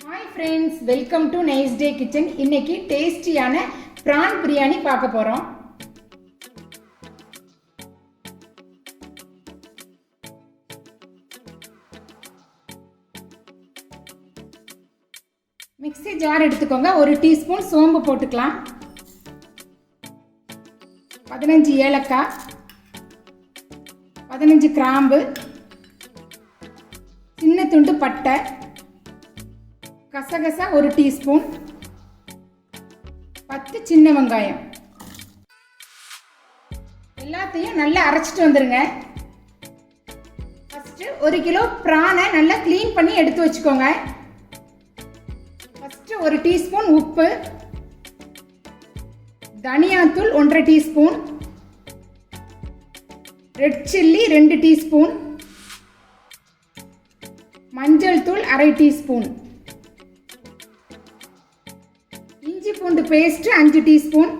Hi friends, welcome to Nice Day Kitchen. இன்னைக்கு டேஸ்டியான prawn biryani பார்க்க போறோம். மிக்ஸி ஜார் எடுத்துக்கோங்க. 1 டீஸ்பூன் சோம்பு போட்டுக்கலாம். 15 ஏலக்காய், 15 கிராம்பு, சின்ன துண்டு பட்டை, கசகசா 1 டீஸ்பூன், 10 சின்ன வெங்காயம். எல்லாத்தையும் நல்லா அரைச்சிட்டு வந்துருங்க. ஃபர்ஸ்ட் 1 கிலோ பிரானை நல்லா க்ளீன் பண்ணி எடுத்து வச்சுக்கோங்க. ஃபர்ஸ்ட் 1 டீஸ்பூன் உப்பு, தனியாத்தூள் 1/2 டீஸ்பூன், ரெட் சில்லி 2 டீஸ்பூன், மஞ்சள் தூள் 1/2 டீஸ்பூன், இஞ்சி பூண்டு பேஸ்ட் 5 டீஸ்பூன்,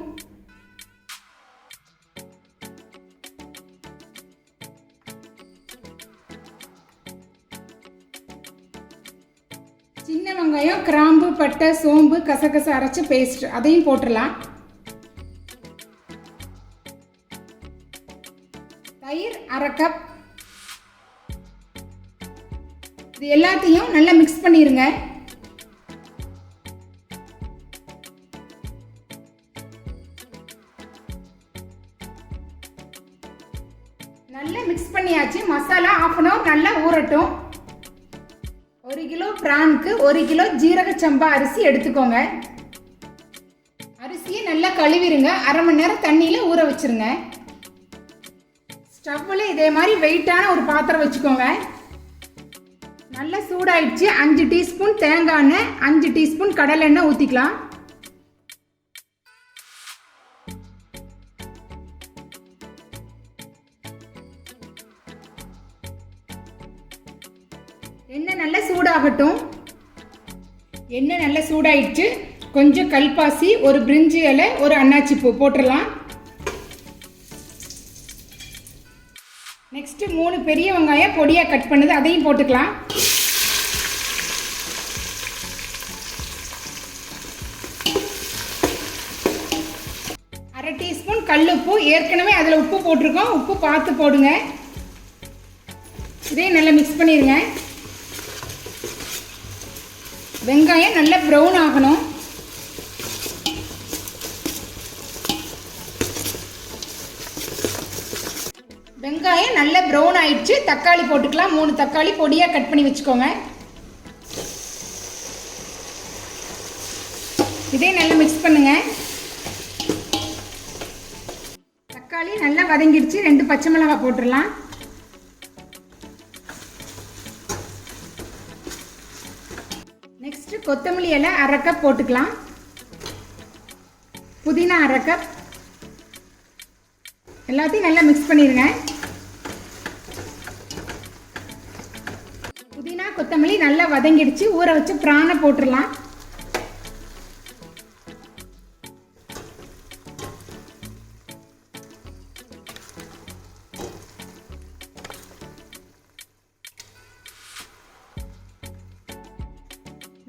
சின்ன வெங்காயம், கிராம்பு, பட்டை, சோம்பு, கசகசா அரைச்ச பேஸ்ட் அதையும் போட்டுடலாம். தயிர் 1/2 கப். இது எல்லாத்தையும் நல்லா மிக்ஸ் பண்ணிருங்க. நல்லா மிக்ஸ் பண்ணியாச்சு. மசாலா 1/2 அன் ஹவர் நல்லா ஊறட்டும். 1 கிலோ பிரானுக்கு 1 கிலோ ஜீரக சம்பா அரிசி எடுத்துக்கோங்க. அரிசியை நல்லா கழுவிருங்க. 1/2 மணி நேரம் தண்ணியில ஊற வச்சிருங்க. ஸ்டவ்வில் இதே மாதிரி வெயிட்டான ஒரு பாத்திரம் வச்சுக்கோங்க. நல்லா சூடாயிடுச்சு. 5 டீஸ்பூன் தேங்காய் எண்ணெய், 5 டீஸ்பூன் கடலை எண்ணெய் ஊற்றிக்கலாம். எண்ணெய் நல்லா சூடாகட்டும். எண்ணெய் நல்லா சூடாயிடுச்சு. கொஞ்சம் கல்பாசி, ஒரு பிரிஞ்சி இலை, ஒரு அன்னாச்சி பூ போட்டுடலாம். நெக்ஸ்ட் 3 பெரிய வெங்காயம் பொடியாக கட் பண்ணது அதையும் போட்டுக்கலாம். அரை டீஸ்பூன் கல்லுப்பு. ஏற்கனவே அதில் உப்பு போட்டிருக்கோம். உப்பு பார்த்து போடுங்க. இதையும் நல்லா மிக்ஸ் பண்ணிடுங்க. வெங்காயம் நல்லா ப்ரௌன் ஆகணும். வெங்காயம் நல்லா ப்ரௌன் ஆயிடுச்சு. தக்காளி போட்டுக்கலாம். 3 தக்காளி பொடியாக கட் பண்ணி வச்சுக்கோங்க. இதே நல்லா மிக்ஸ் பண்ணுங்க. தக்காளி நல்லா வதங்கிடுச்சு. 2 பச்சை மிளகாய் போட்டுடலாம். நெக்ஸ்ட் கொத்தமல்லி இலை 1/2 கப் போட்டுக்கலாம். புதினா 1/2 கப். எல்லாத்தையும் நல்லா மிக்ஸ் பண்ணிடுங்க. புதினா கொத்தமல்லி நல்லா வதங்கிடுச்சு. ஊற வச்சு பிரானை போட்டுடலாம்.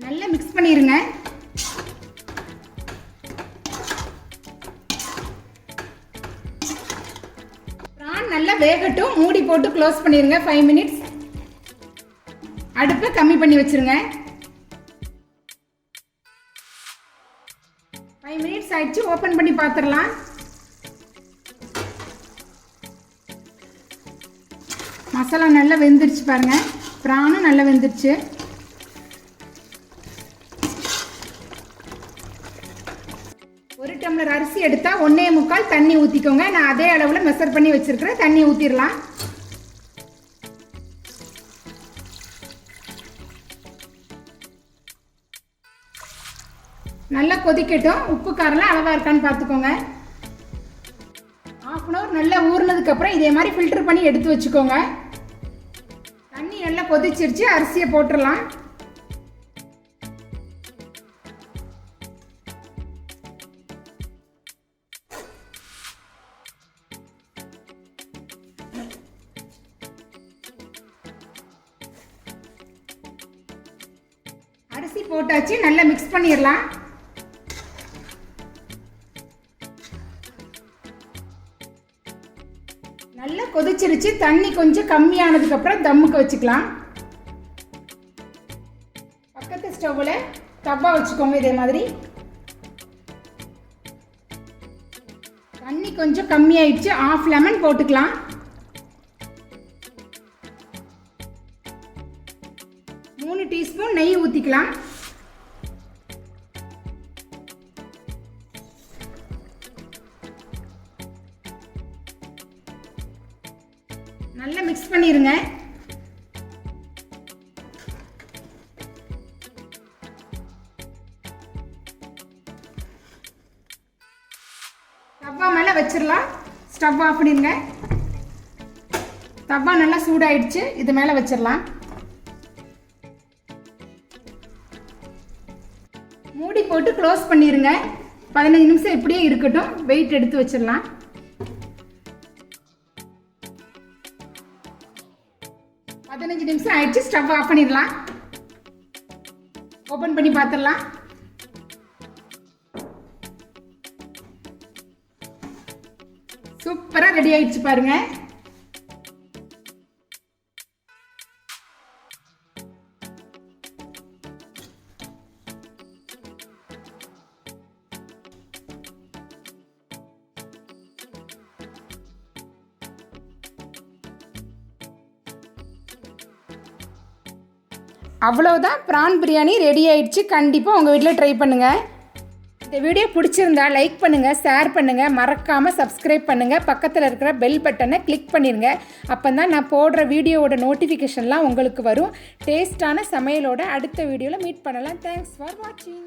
நல்லா மிக்ஸ் பண்ணிருங்க. பிரான் நல்லா வேகட்டும். மூடி போட்டு க்ளோஸ் பண்ணிருங்க. 5 மினிட்ஸ். அடுப்பை கம்மி பண்ணி வச்சிருங்க. 5 மினிட்ஸ் ஆயிடுச்சு. ஓபன் பண்ணி பார்த்துடலாம். மசாலா நல்லா வெந்துருச்சு பாருங்க. பிரானும் நல்லா வெந்துருச்சு. ஒரு டம்ளர் அரிசி எடுத்தா 1.25 தண்ணி ஊற்றிக்கோங்க. நான் அதே அளவில் மெஷர் பண்ணி வச்சிருக்கிறேன். தண்ணி ஊற்றிடலாம். நல்லா கொதிக்கட்டும். உப்பு காரெல்லாம் அளவாக இருக்கான்னு பார்த்துக்கோங்க. 1/2 அன் ஹவர் நல்லா ஊறினதுக்கப்புறம் இதே மாதிரி ஃபில்டர் பண்ணி எடுத்து வச்சுக்கோங்க. தண்ணி நல்லா கொதிச்சிருச்சு. அரிசியை போட்டுடலாம். அரிசி போட்டாச்சு, நல்லா மிக்ஸ் பண்ணிடலாம். நல்லா கொதிச்சிருச்சு. தண்ணி கொஞ்சம் கம்மியானதுக்கு அப்புறம் தம்முக்கு வச்சுக்கலாம். பக்கத்து ஸ்டவ்வில் தவா வச்சுக்கோங்க. இதே மாதிரி தண்ணி கொஞ்சம் கம்மியாயிடுச்சு. 1/2 லெமன் போட்டுக்கலாம். மூணு டீஸ்பூன் நெய் ஊற்றிக்கலாம். நல்லா மிக்ஸ் பண்ணிடுங்க. தவா மேலே வச்சிடலாம். ஸ்டவ் ஆஃப் பண்ணிடுங்க. தவா நல்லா சூடாயிடுச்சு. இது மேலே வச்சிடலாம். மூடி போட்டு க்ளோஸ் பண்ணிடுங்க. 15 நிமிஷம் இப்படியே இருக்கட்டும். வெயிட் எடுத்து வச்சிடலாம். 15 நிமிஷம் ஆயிடுச்சு. ஸ்டவ் ஆஃப் பண்ணிடலாம். ஓப்பன் பண்ணி பார்த்துடலாம். சூப்பராக ரெடி ஆயிடுச்சு பாருங்க. அவ்வளோதான், ப்ரான் பிரியாணி ரெடி ஆயிடுச்சு. கண்டிப்பாக உங்கள் வீட்டில் ட்ரை பண்ணுங்கள். இந்த வீடியோ பிடிச்சிருந்தா லைக் பண்ணுங்கள், ஷேர் பண்ணுங்கள், மறக்காமல் சப்ஸ்கிரைப் பண்ணுங்கள். பக்கத்தில் இருக்கிற பெல் பட்டனை கிளிக் பண்ணிடுங்க. அப்போ தான் நான் போடுற வீடியோவோட நோட்டிஃபிகேஷன்லாம் உங்களுக்கு வரும். டேஸ்டான சமையலோட அடுத்த வீடியோவில் மீட் பண்ணலாம். தேங்க்ஸ் ஃபார் வாட்சிங்.